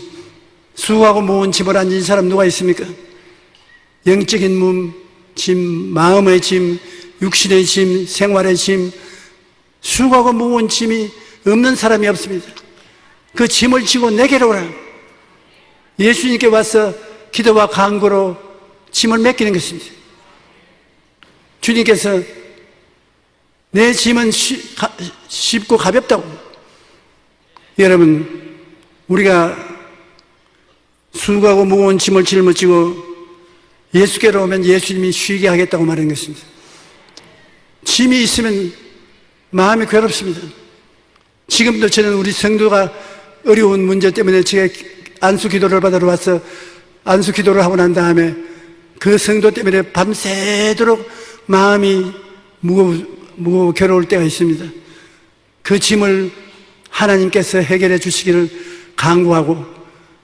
안진 사람 누가 있습니까? 영적인 짐, 마음의 짐, 육신의 짐, 생활의 짐, 수고하고 무거운 짐이 없는 사람이 없습니다. 그 짐을 지고 내게로 오라. 예수님께 와서 기도와 간구로 짐을 맡기는 것입니다. 주님께서 내 짐은 쉽고 가볍다고. 여러분, 우리가 수고하고 무거운 짐을 짊어지고 예수께로 오면 예수님이 쉬게 하겠다고 말하는 것입니다. 짐이 있으면 마음이 괴롭습니다. 지금도 저는 우리 성도가 어려운 문제 때문에 제가 안수 기도를 받으러 와서 안수 기도를 하고 난 다음에 그 성도 때문에 밤새도록 마음이 무거워 괴로울 때가 있습니다. 그 짐을 하나님께서 해결해 주시기를 간구하고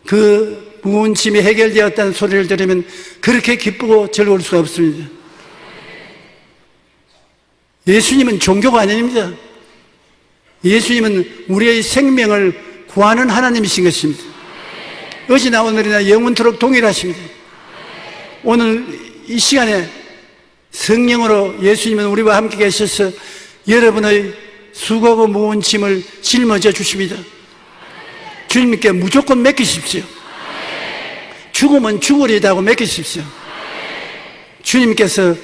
그 무거운 짐이 해결되었다는 소리를 들으면 그렇게 기쁘고 즐거울 수가 없습니다. 예수님은 종교가 아닙니다. 예수님은 우리의 생명을 구하는 하나님이신 것입니다. 어제나 오늘이나 영원토록 동일하십니다. 오늘 이 시간에 성령으로 예수님은 우리와 함께 계셔서 여러분의 수고하고 무거운 짐을 짊어져 주십니다. 주님께 무조건 맡기십시오. 죽으면 죽으리다고 맡기십시오. 주님께서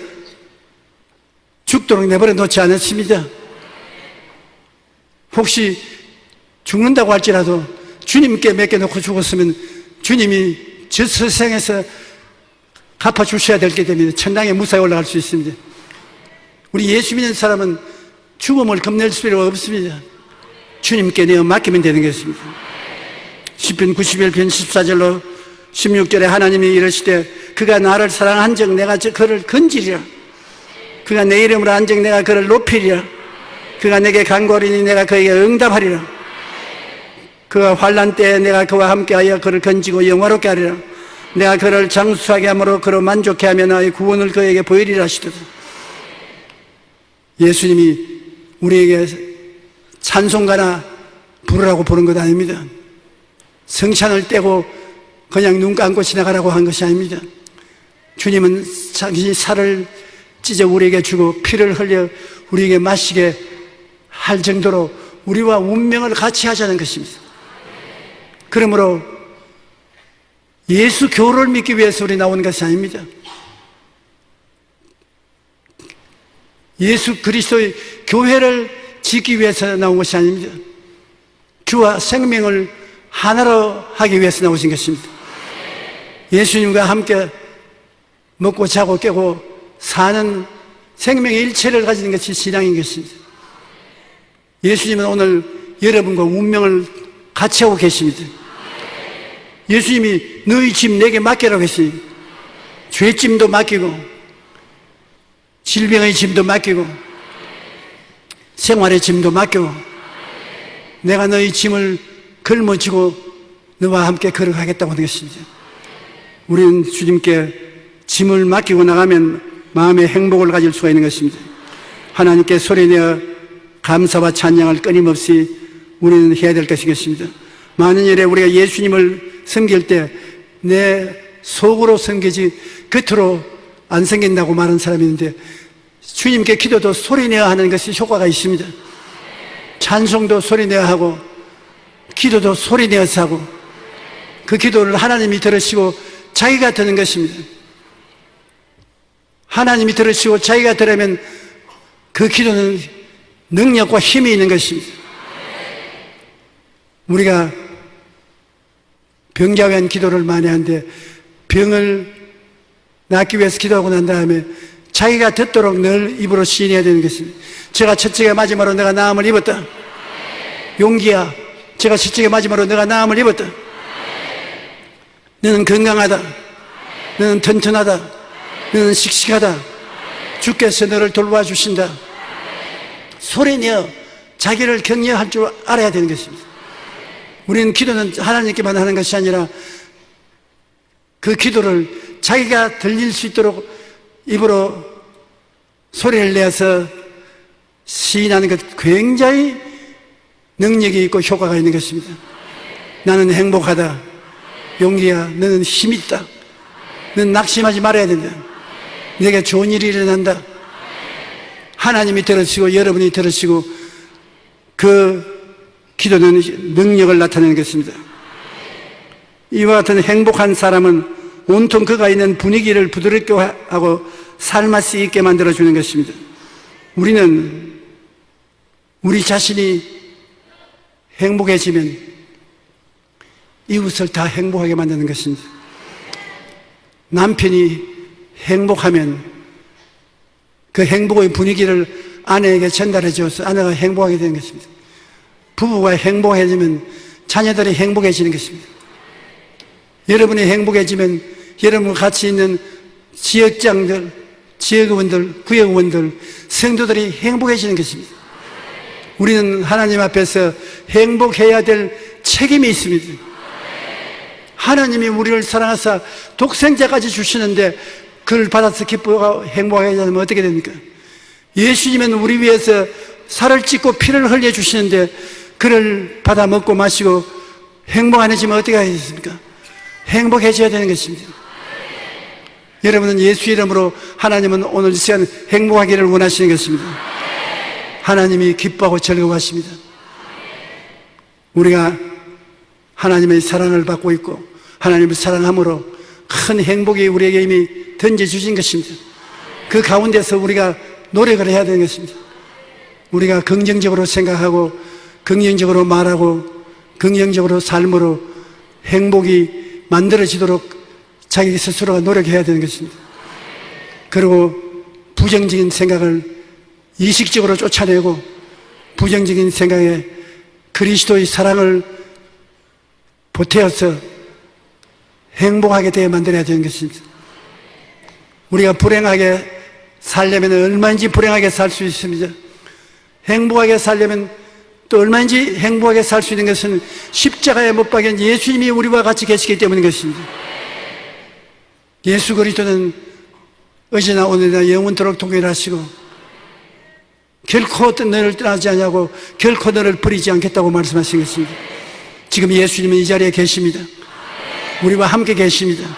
죽도록 내버려 놓지 않았습니다. 혹시 죽는다고 할지라도 주님께 맡겨놓고 죽었으면 주님이 저 세상에서 갚아주셔야 될 게 됩니다. 천당에 무사히 올라갈 수 있습니다. 우리 예수 믿는 사람은 죽음을 겁낼 필요가 없습니다. 주님께 내어 맡기면 되는 것입니다. 시편 91편 14절로 16절에 하나님이 이르시되 그가 나를 사랑한 적 내가 그를 건지리라. 그가 내 이름으로 한 적 내가 그를 높이리라. 그가 내게 간구하리니 내가 그에게 응답하리라. 그가 환난 때에 내가 그와 함께하여 그를 건지고 영화롭게 하리라. 내가 그를 장수하게 함으로 그로 만족해 하며 나의 구원을 그에게 보이리라 하시도다. 예수님이 우리에게 찬송가나 부르라고 부른 것 아닙니다. 성찬을 떼고 그냥 눈 감고 지나가라고 한 것이 아닙니다. 주님은 자기 살을 찢어 우리에게 주고 피를 흘려 우리에게 마시게 할 정도로 우리와 운명을 같이 하자는 것입니다. 그러므로 예수 교를 믿기 위해서 우리 나오는 것이 아닙니다. 예수 그리스도의 교회를 짓기 위해서 나온 것이 아닙니다. 주와 생명을 하나로 하기 위해서 나오신 것입니다. 예수님과 함께 먹고 자고 깨고 사는 생명의 일체를 가지는 것이 신앙인 것입니다. 예수님은 오늘 여러분과 운명을 같이 하고 계십니다. 예수님이 너희 짐 내게 맡기라고 했으니 죄짐도 맡기고 질병의 짐도 맡기고 생활의 짐도 맡기고 내가 너희 짐을 걸머지고 너와 함께 걸어가겠다고 하는 것입니다. 우리는 주님께 짐을 맡기고 나가면 마음의 행복을 가질 수가 있는 것입니다. 하나님께 소리내어 감사와 찬양을 끊임없이 우리는 해야 될 것이겠습니다. 많은 일에 우리가 예수님을 섬길 때 내 속으로 섬기지 겉으로 안 섬긴다고 말하는 사람이 있는데, 주님께 기도도 소리내어 하는 것이 효과가 있습니다. 찬송도 소리내어 하고 기도도 소리내어서 하고 그 기도를 하나님이 들으시고 자기가 드는 것입니다. 하나님이 들으시고 자기가 들으면 그 기도는 능력과 힘이 있는 것입니다. 우리가 병자 위한 기도를 많이 하는데 병을 낫기 위해서 기도하고 난 다음에 자기가 듣도록 늘 입으로 시인해야 되는 것입니다. 제가 첫째가 마지막으로 내가 나음을 입었다. 용기야, 제가 첫째가 마지막으로 내가 나음을 입었다. 너는 건강하다. 너는 튼튼하다. 너는 씩씩하다. 주께서 너를 돌봐주신다. 소리내어 자기를 격려할 줄 알아야 되는 것입니다. 우리는 기도는 하나님께만 하는 것이 아니라 그 기도를 자기가 들릴 수 있도록 입으로 소리를 내서 시인하는 것 굉장히 능력이 있고 효과가 있는 것입니다. 나는 행복하다. 용기야, 너는 힘 있다. 너는 낙심하지 말아야 된다. 내게 좋은 일이 일어난다. 하나님이 들으시고 여러분이 들으시고 그 기도는 능력을 나타내는 것입니다. 이와 같은 행복한 사람은 온통 그가 있는 분위기를 부드럽게 하고 살맛이 있게 만들어주는 것입니다. 우리는 우리 자신이 행복해지면 이웃을 다 행복하게 만드는 것입니다. 남편이 행복하면 그 행복의 분위기를 아내에게 전달해 주어서 아내가 행복하게 되는 것입니다. 부부가 행복해지면 자녀들이 행복해지는 것입니다. 여러분이 행복해지면 여러분과 같이 있는 지역장들, 지역의원들, 구역의원들, 성도들이 행복해지는 것입니다. 우리는 하나님 앞에서 행복해야 될 책임이 있습니다. 하나님이 우리를 사랑하사 독생자까지 주시는데 그를 받아서 기뻐하고 행복하게 하면 어떻게 됩니까? 예수님은 우리 위해서 살을 찢고 피를 흘려 주시는데 그를 받아 먹고 마시고 행복 안 해지면 어떻게 하겠습니까? 행복해져야 되는 것입니다. 여러분은 예수 이름으로 하나님은 오늘 이 시간 행복하기를 원하시는 것입니다. 하나님이 기뻐하고 즐거워하십니다. 우리가 하나님의 사랑을 받고 있고 하나님을 사랑함으로 큰 행복이 우리에게 이미 던져주신 것입니다. 그 가운데서 우리가 노력을 해야 되는 것입니다. 우리가 긍정적으로 생각하고 긍정적으로 말하고 긍정적으로 삶으로 행복이 만들어지도록 자기 스스로가 노력해야 되는 것입니다. 그리고 부정적인 생각을 의식적으로 쫓아내고 부정적인 생각에 그리스도의 사랑을 보태어서 행복하게 되어 만들어야 되는 것입니다. 우리가 불행하게 살려면 얼마인지 불행하게 살 수 있습니다. 행복하게 살려면 또 얼마인지 행복하게 살 수 있는 것은 십자가에 못 박힌 예수님이 우리와 같이 계시기 때문인 것입니다. 예수 그리스도는 어제나 오늘이나 영원토록 동일하시고 결코 너를 떠나지 않냐고 결코 너를 버리지 않겠다고 말씀하신 것입니다. 지금 예수님은 이 자리에 계십니다. 우리와 함께 계십니다.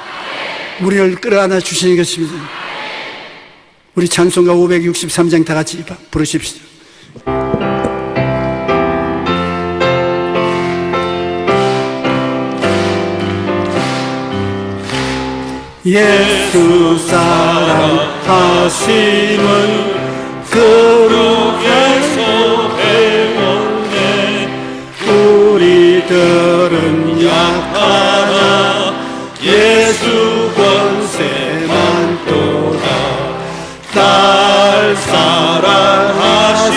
우리를 끌어안아 주시는 것입니다. 우리 찬송가 563장 다 같이 부르십시오. 예수 사랑하심을 거룩에서 배웠네. 우리들은 약하나 예수 권세만 또다. 날 사랑하심,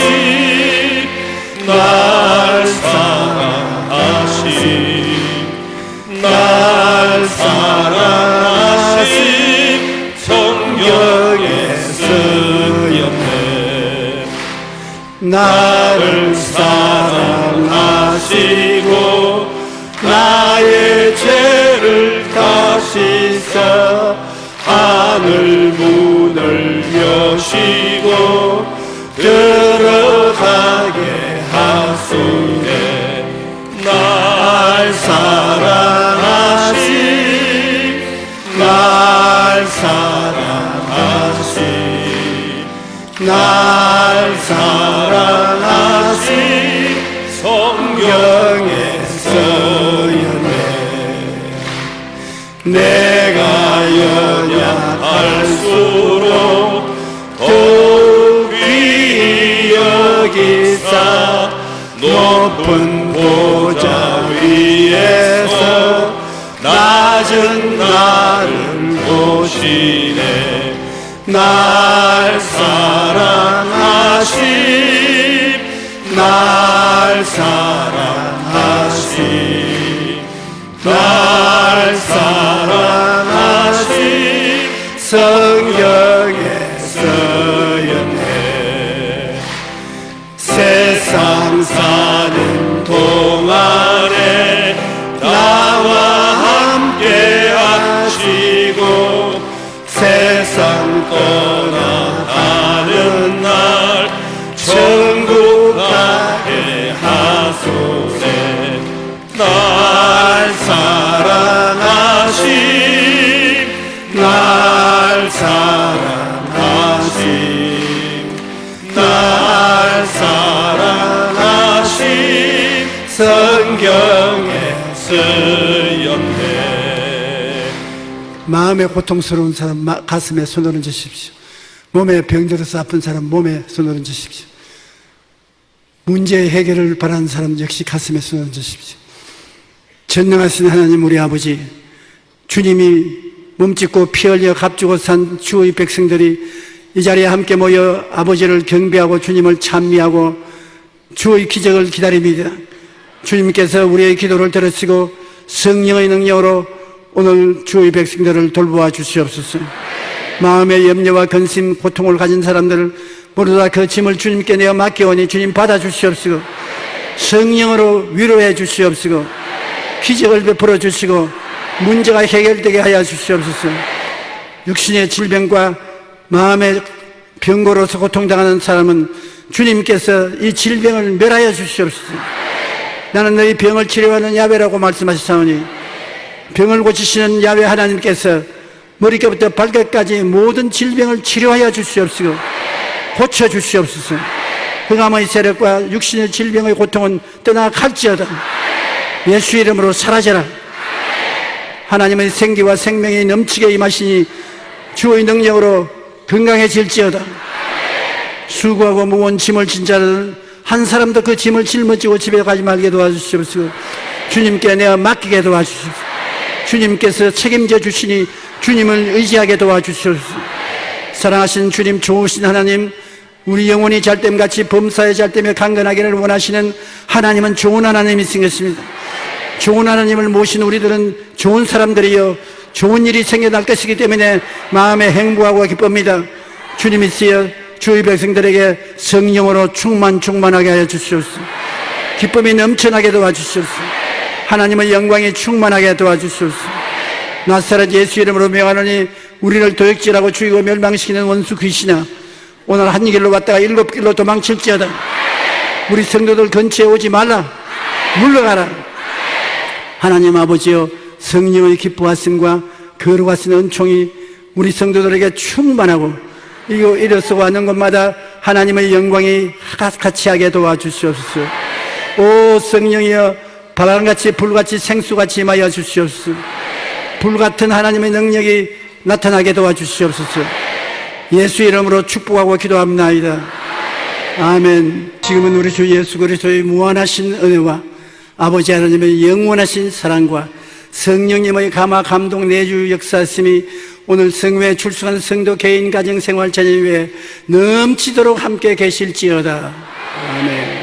날 사랑하심, 날 사랑하심, 성경에 쓰였네. 나를 사랑하시고 나의 죄를 다시사 하늘 문을 여시고 들어가게 하소이네. 날 사랑하심, 날 사랑하심, 날 사랑하심, 성경에 써였네. 내가 연약할수록 더욱 귀히 여기사 높은 보좌 위에서 낮은 나를 보시네. 날 사랑하심, 날 사랑하심, 날 사랑하심, 성경에 써였네. 세상 사는 동안에 나와 함께 하시고 세상 떠나가는 날 천국 가게 하소서. 날 사랑하심, 날 사랑하심, 날 사랑하심, 성경에 쓰였네. 마음에 고통스러운 사람 가슴에 손 얹으십시오. 몸에 병들어서 아픈 사람 몸에 손 얹으십시오. 문제 해결을 바라는 사람 역시 가슴에 손 얹으십시오. 전능하신 하나님 우리 아버지, 주님이 몸짓고 피 흘려 값주고 산 주의 백성들이 이 자리에 함께 모여 아버지를 경배하고 주님을 찬미하고 주의 기적을 기다립니다. 주님께서 우리의 기도를 들으시고 성령의 능력으로 오늘 주의 백성들을 돌보아 주시옵소서. 마음의 염려와 근심, 고통을 가진 사람들을 모두 다 그 짐을 주님께 내어 맡겨오니 주님 받아 주시옵시고 성령으로 위로해 주시옵시고 기적을 베풀어 주시고 문제가 해결되게 하여 주시옵소서. 육신의 질병과 마음의 병고로서 고통당하는 사람은 주님께서 이 질병을 멸하여 주시옵소서. 나는 너희 병을 치료하는 야훼라고 말씀하셨사오니 병을 고치시는 야훼 하나님께서 머리끝부터 발끝까지 모든 질병을 치료하여 주시옵시고 고쳐 주시옵소서. 흑암의 세력과 육신의 질병의 고통은 떠나갈지어다. 예수 이름으로 사라져라. 하나님의 생기와 생명이 넘치게 임하시니 주의 능력으로 건강해질지어다. 수고하고 무거운 짐을 진 자를 한 사람도 그 짐을 짊어지고 집에 가지 말게 도와주시옵시고 주님께 내어 맡기게 도와주시옵소서. 주님께서 책임져 주시니 주님을 의지하게 도와주시옵소서. 사랑하신 주님, 좋으신 하나님, 우리 영혼이 잘됨같이 범사에 잘되며 강건하기를 원하시는 하나님은 좋은 하나님이신 것입니다. 좋은 하나님을 모신 우리들은 좋은 사람들이요 좋은 일이 생겨날 것이기 때문에 마음에 행복하고 기쁩니다. 주님이시여 주의 백성들에게 성령으로 충만하게 하여 주시옵소서. 기쁨이 넘쳐나게 도와주시옵소서. 하나님의 영광이 충만하게 도와주시옵소서. 나사렛 예수 이름으로 명하노니 우리를 도역질하고 죽이고 멸망시키는 원수 귀신아, 오늘 한 길로 왔다가 7길로 도망칠지어다. 우리 성도들 근처에 오지 말라. 물러가라. 하나님 아버지여, 성령의 기뻐하심과 거룩하신 은총이 우리 성도들에게 충만하고 일어서고 하는 곳마다 하나님의 영광이 같이 하게 도와주시옵소서. 오 성령이여, 바람같이 불같이 생수같이 임하여 주시옵소서. 불같은 하나님의 능력이 나타나게 도와주시옵소서. 예수 이름으로 축복하고 기도합나이다. 아멘. 지금은 우리 주 예수 그리스도의 무한하신 은혜와 아버지 하나님의 영원하신 사랑과 성령님의 감화 감동 내주 역사심이 오늘 성회에 출석한 성도 개인 가정 생활 자녀 위에 넘치도록 함께 계실지어다. 아멘.